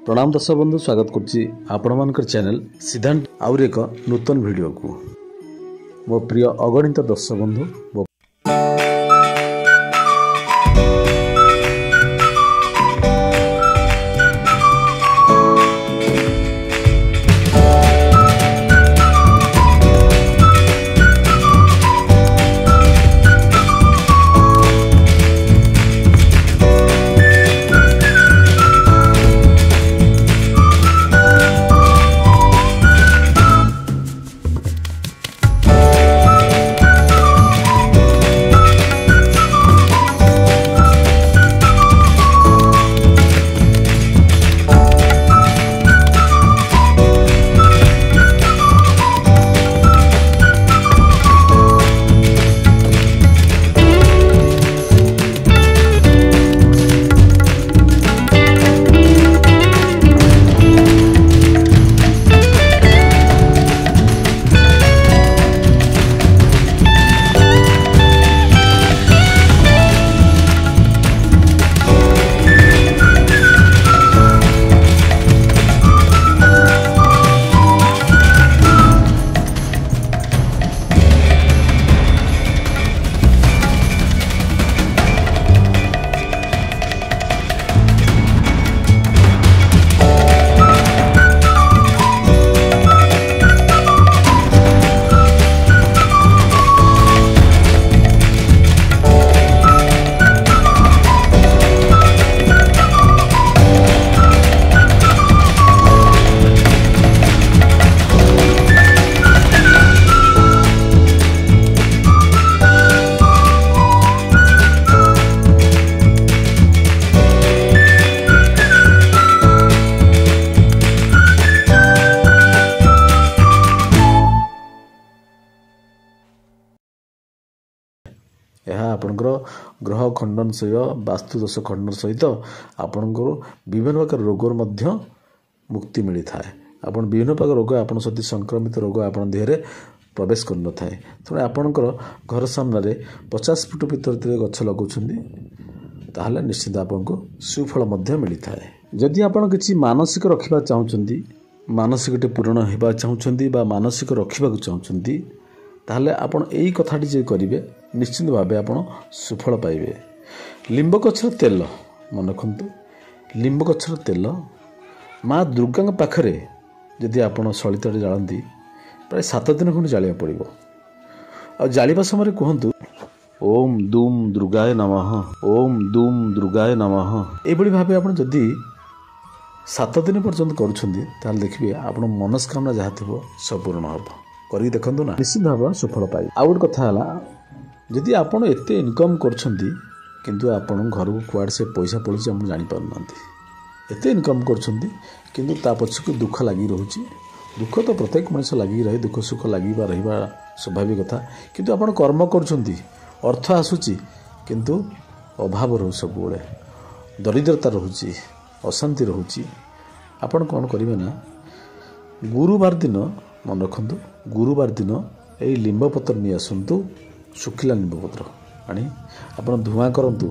प्रणाम दर्शक बंधु, स्वागत करछि आपण मानकर चैनल सिद्धांत आउर एक नूतन वीडियो को। मो प्रिय अगणित दर्शक बंधु, यह आपणकर ग्रह खंडन सहित वास्तुदोष खंडन सहित आपणकर विभिन्न प्रकार रोगर मध्य मुक्ति मिली थाए। आपण विभिन्न प्रकार रोग आपण सहित संक्रमित रोग आपण देहरे प्रवेश कर न थाए। तेणु आपणकर घर सामने 50 फुट भीतर गछ लगाउछन्ती ताहले निश्चित आपनको सुफल मध्य मिली थाए। जदि आपण किछि मानसिक रखिबा चाहुछन्ती, मानसिकटे पूर्ण हेबा चाहुछन्ती बा मानसिक रखिबा चाहुछन्ती, ताहले आपण एई कथाटी जे करिवे निश्चित भावे आपण सुफल पाइबे। लिंब गछर तेल मन रखंतु, लिंब गछर तेल माँ दुर्गा पाखरे जदि आपण सलिताटे जाळंती प्राय 7 दिन खंड जालिया पड़िबो। आ जालिबा समय कहंतु ओम दूम दुर्गाय नमः, ओम दूम दुर्गाय नमः। एभली भावे आपण जदि 7 दिन पर्यंत करूछन्ती ताल देखिबे आपण मनस्कामना जहा थिबो सब पूर्ण हबो। करी देखंतु ना, निश्चित भावे सफल पाइबे। आ गोटे कथा हला, जदि आपण एते इनकम करछन्ती किंतु आपण घर को कुआड से पैसा पड़ुछि आपण जानि पारुनांती, एते इनकम करछन्ती किंतु ता पछकु दुख लागि रहउछि। दुख तो प्रत्येक मनुष्य लागि रहे, दुख सुख लागिबा रहिबा स्वाभाविक कथा। किंतु आपण कर्म करछन्ती, अर्थ आसुछि किंतु अभाव रहउ, सब बेले दरिद्रता रहउछि, अशांति रहउछि। आपण कोन करिवे ना, गुरुवार दिन मन रखंतु, गुरुवार दिन एई लिंब पत्र नि आसंतु, सुखिला लिंब पत्र आनी आपण धुआं करंतु,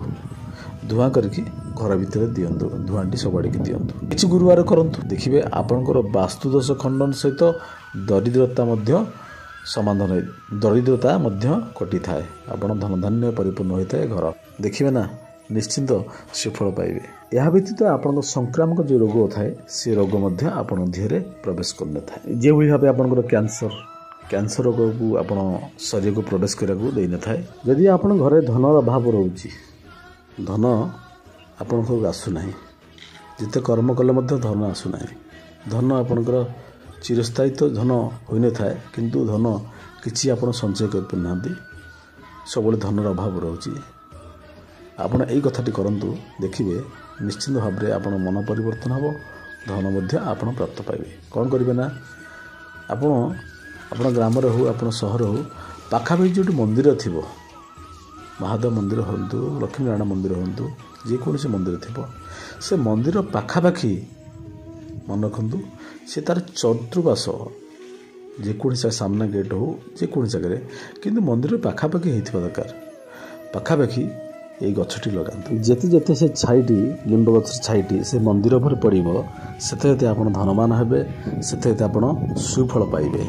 धुआं करके घर भितर दियंतु, धुआंटी सबआड़े की दियंतु। किछि गुरुवार करंतु, देखिबे आपणकर वास्तुदोष खंडन सहित दरिद्रता मध्य समाधान, दरिद्रता मध्य कटि थाए। आपण धन धान्य परिपूर्ण होइताए घर, देखिबे ना निश्चिंत सुफल पाइबे। यह व्यतीत आपण संक्रामक जो रोग थाए से रोग मध्य आपण देहरे प्रवेश कर न थाए। जे भली भाबे आपणकर कैंसर रोग को आपण शरीर को प्रवेश करा को देई न थाए। जदि आपण घरे धनर अभाव रहउछि, धन आपण को आसु नाही, जिते कर्म कले मध्य धन आसु नाही, धन आपणकर चिरस्थायी तो धन होई न थाए, किंतु धन किछि आपण संचय कर पनांती, सबले धनर अभाव रहउछि। आपण एई कथाटी करंतु, देखिबे निश्चित भाव में आपण मन परिवर्तन हबो, धन मध्य आपण प्राप्त पाइबे। कौन करिवे ना, आपण ग्राम रे हो, आपण शहर हो, पाखापाखि जो मंदिर थिबो, महादेव मंदिर हंतु, लक्ष्मी नारायण मंदिर हंतु, जेकोसी मंदिर थिबो, से मंदिर पाखापाखि मन रखंतु से तार चतुर्पाश जेकोसी सामना गेट हो, जेकोसी जगह किंतु मंदिर पाखापाखि हेतिबा दरकार। पाखापाखि এই ଗଛଟି ଲଗାନ୍ତୁ। ଯେତେ ଯେତେ ସେ ଛାଇଟି ଲିମ୍ବ ଗଛର ଛାଇଟି ସେ ମନ୍ଦିର ଉପରେ ପଡ଼ିବ ସେତେ ଯେତେ ଆପଣ ଧନବାନ ହେବେ, ସେତେ ଯେତେ ଆପଣ ସୁଫଳ ପାଇବେ।